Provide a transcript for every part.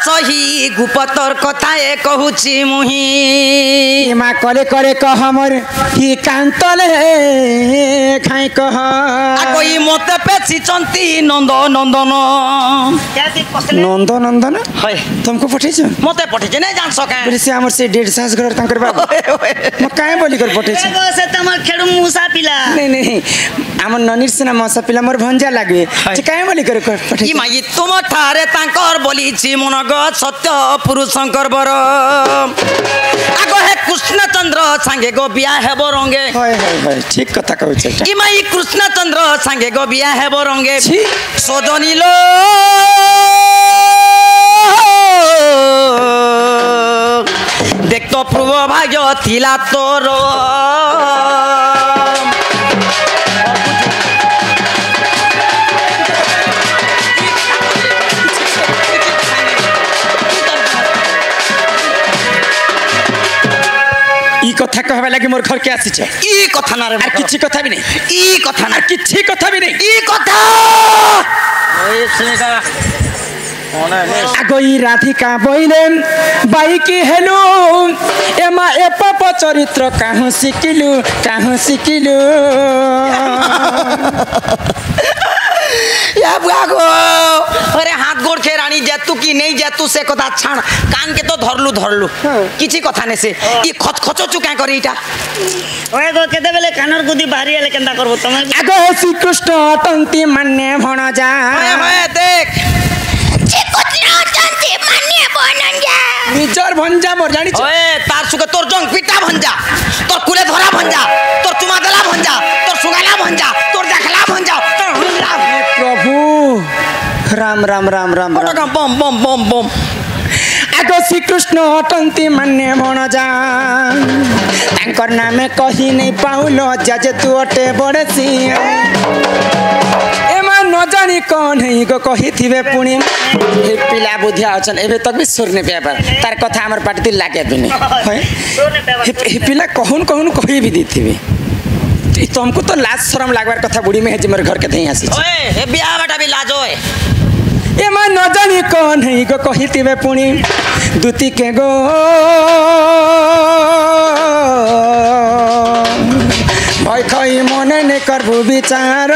सही गुपतर कथा ए कहूची मुही माँ करे करे कह मोर ही कांतले खाई कह कोई मते पेची चंती नंद नंदन नंद नंदन है तुमको पठेछ मते पठेछ नै जान सके बोले से हमर से 1.5 घर तंकर बाबू म काहे बोली कर पठेछ से तमर खेडु मुसा पिला नहीं हमर ननीर सेना मसा पिला मोर भंजा लागे जे काहे बोली कर पठेछ ई माई तुम ठारे तांकर बोली छी मनग सत्य पुरुष शंकर बर आगो हे कृष्ण चंद्र संगे गो बिया हेबो रंगे हाय ठीक कथा कहू छै ई माई कृष्ण चंद्र संगे गो बिया हेबो रंगे सजनी लो देख तो पूर्व भाग्य थिला तोर ई कथा कहबा लागि मोर घर के आसी छै ई कथा ना रे आ किछि कथा भी नहीं ई कथा ना किछि कथा भी नहीं ई कथा ओए सुनेगा आगो ई राधिका बोइले बाई की हेलु एमा एपप चरित्र काहु सिकिलु या बुआगो अरे हाथ गोड़ के रानी जेतु की नहीं जेतु से कथा छाण कान के तो धरलु किछि कथा ने से ई खचखचो चुका करी इटा ओए गो केते बेले कानर गुदी बाहरी आले केंदा करबो तमे आगो श्री कृष्ण अटंती मान्य भण जा ओए देख निजर भंजा मोर जानि छ ओए तार सुके तोर जंग पिटा भंजा तोर कुले धरा भंजा तोर चुमा देला भंजा तोर सुगाला भंजा तोर देखला भंजा तोर हुंला प्रभु राम राम राम राम राम बम बम बम बम आगो श्री कृष्ण अटंती मान्य भण जा तांकर नामे कहि नहीं पाउलो जजे तू अटे बड़सी एमा न जानी कौन है गो कहि थिबे पुणी हे पिला बुधिया अछन एबे तक भी सुर ने पेपर तार कथा हमर पाटी दिल लागे बिने हे पिला कहून कहि भी दिथिबे तुमको तो लाज शरम लागबार कथा बुढ़ी में है जे मोर घर के धई आसी ओए हे बिया बाटा भी लाज ओए एमा न जानी कौन है गो कहि थिबे पुणी दुती के गो भय खई मने ने करबु विचार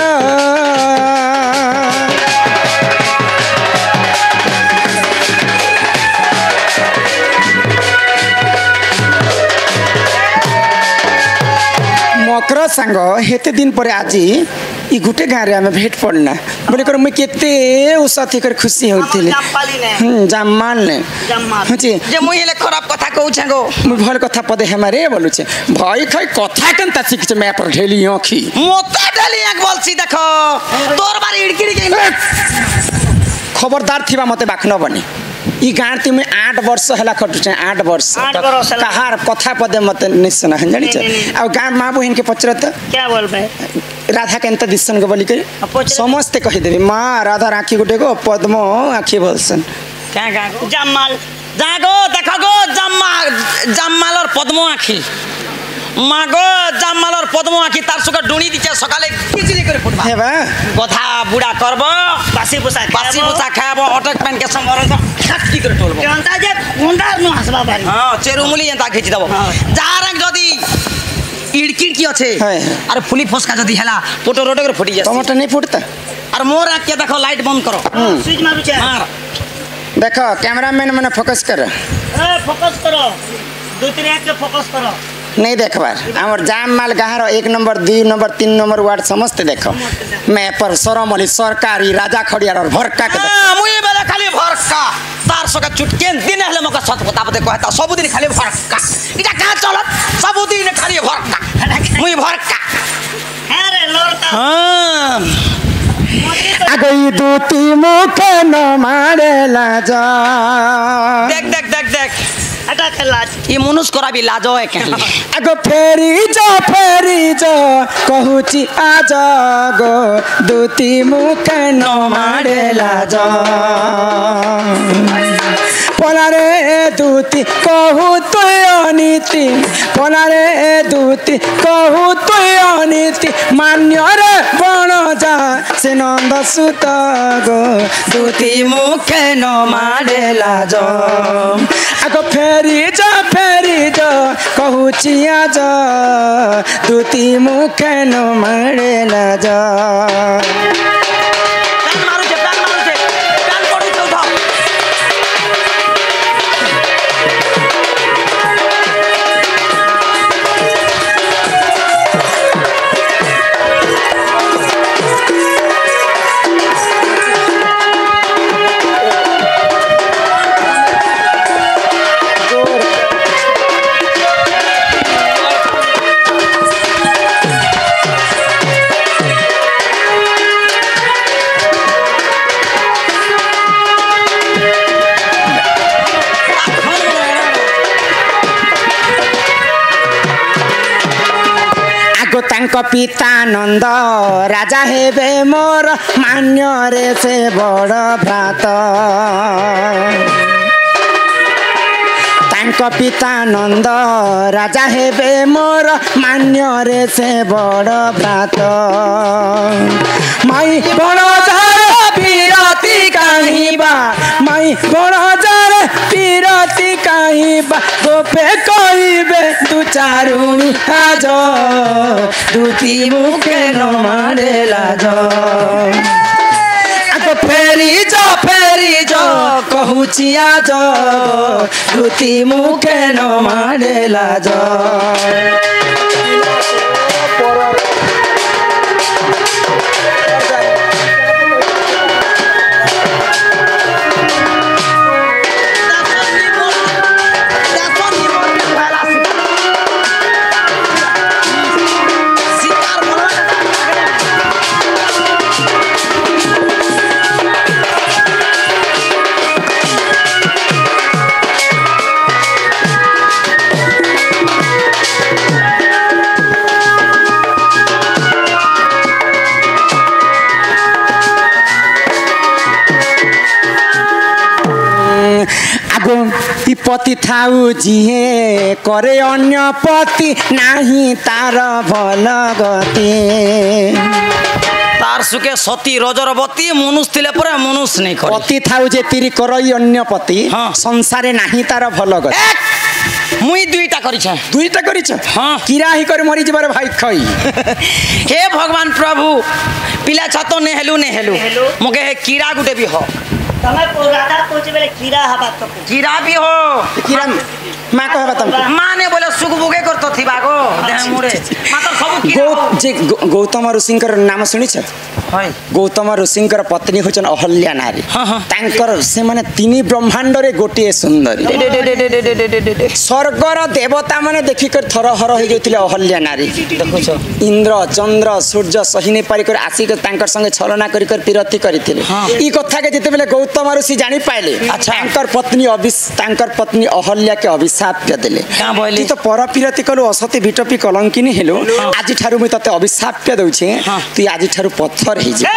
मकर सांग हेते दिन पर आज ई गुटे गाँ रे आमे भेट पड़ना बोले कर मैं केते उसाथी कर खुशी होतिले जाम्माल ने हची जे मुहिले खराब कथा कहू छगो मैं भल कथा पदे हमारे बोलु छे भाई खई कथा केनता सिख छे मैं पर ढेली आँखी मोता ढेली आँख बोलसी देखो तोर बार इड़किड़ी के खबरदार थिबा मते बाखनो बनी ई गाँ ती में 8 वर्ष हला खटु छे 8 वर्ष कहार कथा पदे मते निसना है जानि छे आ गाँ मां बहन के पचरत क्या बोलबे राधा केनता दिसन के बोली के समस्त कहि देबे मां राधा राखी गुटे को पद्म आखी बोलसन क्या गा जम्माल जागो देखो गो जम्माल और पद्म आखी मागो जम्माल और पद्म आखी तार सुका डुणी दिचे सकाले किचली करे फुटबा हेबा गधा बुढ़ा करबो बासी पुसा खाबो अटक पेन के समर खटकी करे टोलबो केनता जे गुंडार नु हसबा बारी हां चेरुमुली एंता खिची दबो जारंग जदी इड़किड़ की अच्छे अरे फुली फसका जदी हला फोटो रोटे करे फुटी जाय टमाटर नहीं फुटता अरे मोर आँख के देखो लाइट बंद करो स्विच मारू छे मार देखो कैमरामैन मने फोकस कर ए फोकस करो 2-3 आंख के फोकस करो नहीं देखबार हमर जाम माल गहार 1 नंबर 2 नंबर 3 नंबर वार्ड समस्त देखो मैं पर सरमली सरकारी राजा खड़ियार और भरका के हां मुई बेला खाली भरका 400 का चुटके दिन हले मका सत पता पते कहता सब दिन खाली भरका इटा का चलत सब दिन खाली भरका मुई भरका अरे लड़का हां आगई दूती मुख न मारेला जा देख देख देख देख हटा के लाज ये मनुष्य करा भी लाजो है कहले आगो फेरी जा कहूची आज गो दूती मुख न मारेला जा पलारे दूती कहू तु अनीति कोनारे दूती कहू तु अनीति मान्य रे बण जा से नंद सुत गो दूती मुखे न मारे लाज आगो फेरी जा कहू चिया जा दूती मुखे न मारे लाज तांको पिता नंद राजा हेबे मोर मान्य रे से बड़ भ्रात तांको पिता नंद राजा हेबे मोर मान्य रे से बड़ भ्रात माई बड़ पीरती काहिबा माई बड़ पीरती काहिबा गोपे कहबे तू चारुणी आज दूती मुखे न मारे लाज आगो फेरी जा कहू चिया जा दूती मुखे न मारे लाज पति थाऊ जिहे करे अन्य पति नाही तार भल गति तार सुखे सती रजरवती मनुष्य थिले परे मनुष्य नहीं करे पति थाऊ जे तिरी करई अन्य पति संसारे नाही तार भल गति मुई दुईटा करिछ हाँ किरा ही कर मरी जबार भाई खई हे भगवान प्रभु पिला छातो ने हेलु मगे हे कीड़ा गुटे भी हो तमे राजा कोच बेले कीड़ा हबा तो कीड़ा भी हो कीड़ा माँ कहबा तुम माने बोले सुख बुगे करतो थिबा गो देह मुरे मातर सब कीड़ा जे गौतम ऋषिंकर नाम सुनिछ होय गौतम ऋषिंकर पत्नी होचन अहल्या नारी तांकर से माने तीन ब्रह्मांड रे गोटे सुंदरी स्वर्गर देवता माने देखि कर थरहर हो जैथिले अहल्या नारी देखुछ इंद्र चंद्र सूर्य सहिने पारी कर आसी के तांकर संगे छलना करी कर पिरती करिथिले ई कथा के जते बेले गौतम ऋषि जानि पाइले अच्छा तांकर पत्नी अहल्या के अभिशाप देले का बोले ती तो पर पिरती कलु असती बिटपी कलंकिनी हेलो आज ठारु मु तते अभिशाप दउछे तू आज ठारु पत्थर हे जा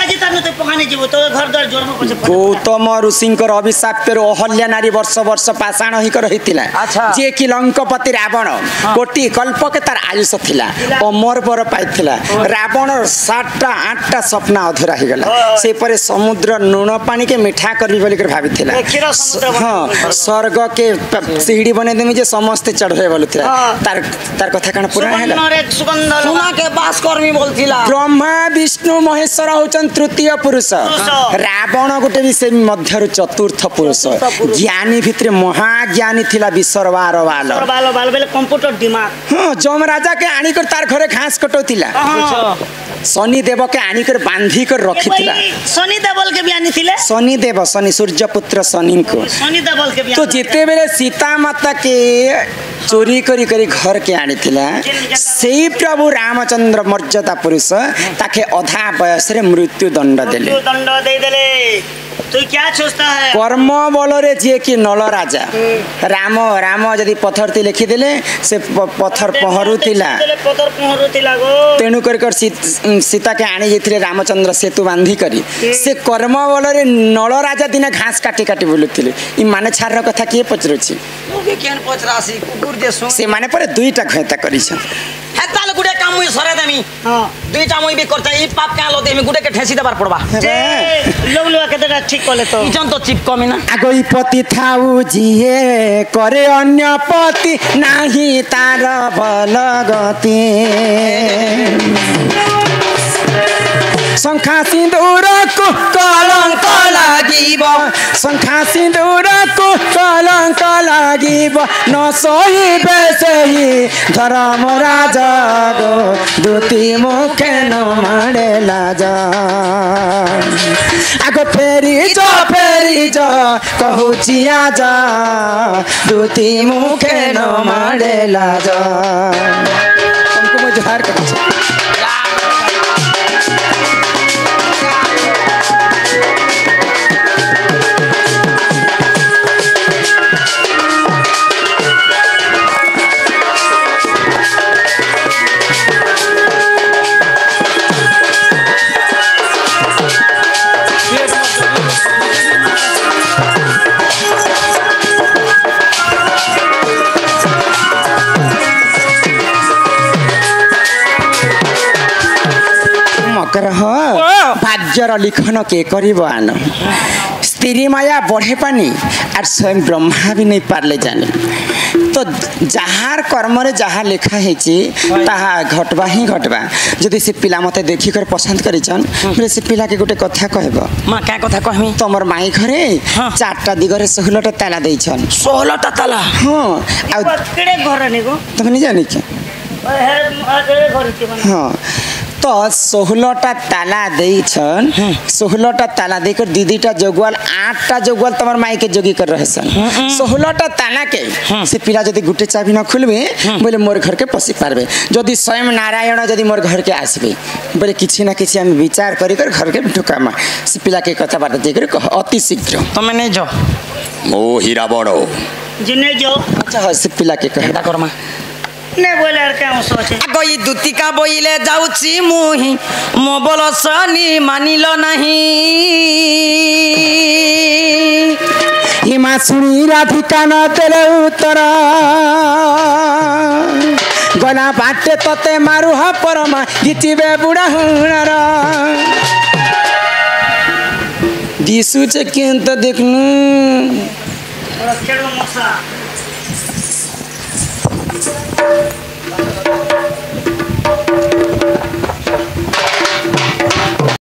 जी तनु तो पकाने जीवो तो घर द्वार जोर में गौतम ऋषिंकर अभिशाप अहल्या नारी वर्ष वर्ष पाषाण हिकर रहितिला जे कि लंकापति रावण कोटि कल्प के तार आयुष थिला अमर बर पाइथिला रावण 7टा 8टा सपना अधूरा ही गला से परे समुद्र नून पानी के मीठा करबी बोली कर भाबिथिला हां स्वर्ग के सीढ़ी बने देमी जे समस्त चढ़े बोलथिला तार कथा कण पूरा हैला सुना के बास कर्मी बोलथिला ब्रह्मा विष्णु महेश्वर होचन तृतीय पुरुष रावण गोटे भी से मध्यरु चतुर्थ पुरुष ज्ञानी भितरे महाज्ञानी थिला विसर्वार वाल बेले कंप्यूटर दिमाग हां जम राजा के आनी कर तार घरे घास कटोतिला शनि देव के आनी कर बांधी कर रखितिला शनि देवल के भी आनी थिले शनि देव शनि सूर्य पुत्र शनि को शनि देवल के भी तो जेते बेले सीता माता के चोरी करी करी घर के आनी थिला सेही प्रभु रामचंद्र मर्यादा पुरुष ताके अधा बयस रे मृत्यु दंड देले तू क्या सोचता है कर्म बल जे कि नल राजा राम राम जदि पथर ती लिखिदेले से पथर पहरुला पथर पहरुला गो तेणु कर सीता के आनी जाइथिले रामचंद्र सेतु बांधी करी से कर्म बल नल राजा दिन घास काटी काटी बुलुथिले ई माने छार कथा किए पचरुछि तू भी केन पचरासी कुकुर जे सुन से माने पर दुईटा खयता करिछ हेताल गुडे काम मुई सरे देमी हां दुईटा मुई भी करता ई पाप का लो देमी गुडे के ठेसी देबार पड़बा जे लोग लोग केतेटा ठीक कले तो इजन तो चिप कमी ना आगोई पति थाउ जिए करे अन्य पति नाही तार बल गति शंखा सिंदूर को कलंक लागिब शंखा सिंदूर को कलंक लागिब न सहिबे सेही धर्म राजा गो दूती मुखे न मारे लाजा आगो फेरी जो कहूची आजा दूती मुखे न मारे लाजा हमको मुझे हार कर भाग्यर लिखन के करिबान स्त्री माया बढ़े पानी और स्वयं ब्रह्मा भी नहीं पारले जाने तो जहार कर्म रे जहाँ लिखा है ताहा घटवा ही घटवा जदि से पिला मते देखी कर पसंद करिछन बोले से पिला के गोटे कथा कहबो मां क्या कथा कहमी तमर माई घरे चारटा दिगरे 16टा ताला देइछन 16टा ताला हां आ केड़े घर ने गो तुम नहीं जानी के हे घर के हां तो 16टा ताला देइछन 16टा ताला देकर दीदीटा जोगवाल 8टा जोगवाल तमर माई के जोगी कर रहसन 16टा ताला के से पिला जदि गुटे चाबी न खुलबे बोले मोर घर के पसी पारबे जदि स्वयं नारायण जदि मोर घर के आसबे बोले किछि ना किछि हम विचार करी कर घर के ढुकामा से पिला के कथा बात देकर कह अति शीघ्र तमे नहीं जो मो हीरा बड़ो जिने जो अच्छा से पिला के कहता करमा ने बोले और क्या सोचे आगो ई दुतिका बोइले जाउची मुही मो बोलो सनी मानिलो नहीं हिमा सुनी राधिका न तेरे उत्तर गला बाटे तते मारू हा परमा गीतिबे बुढ़ा हुनर दिसु चे केंत देखनु खेलो मसा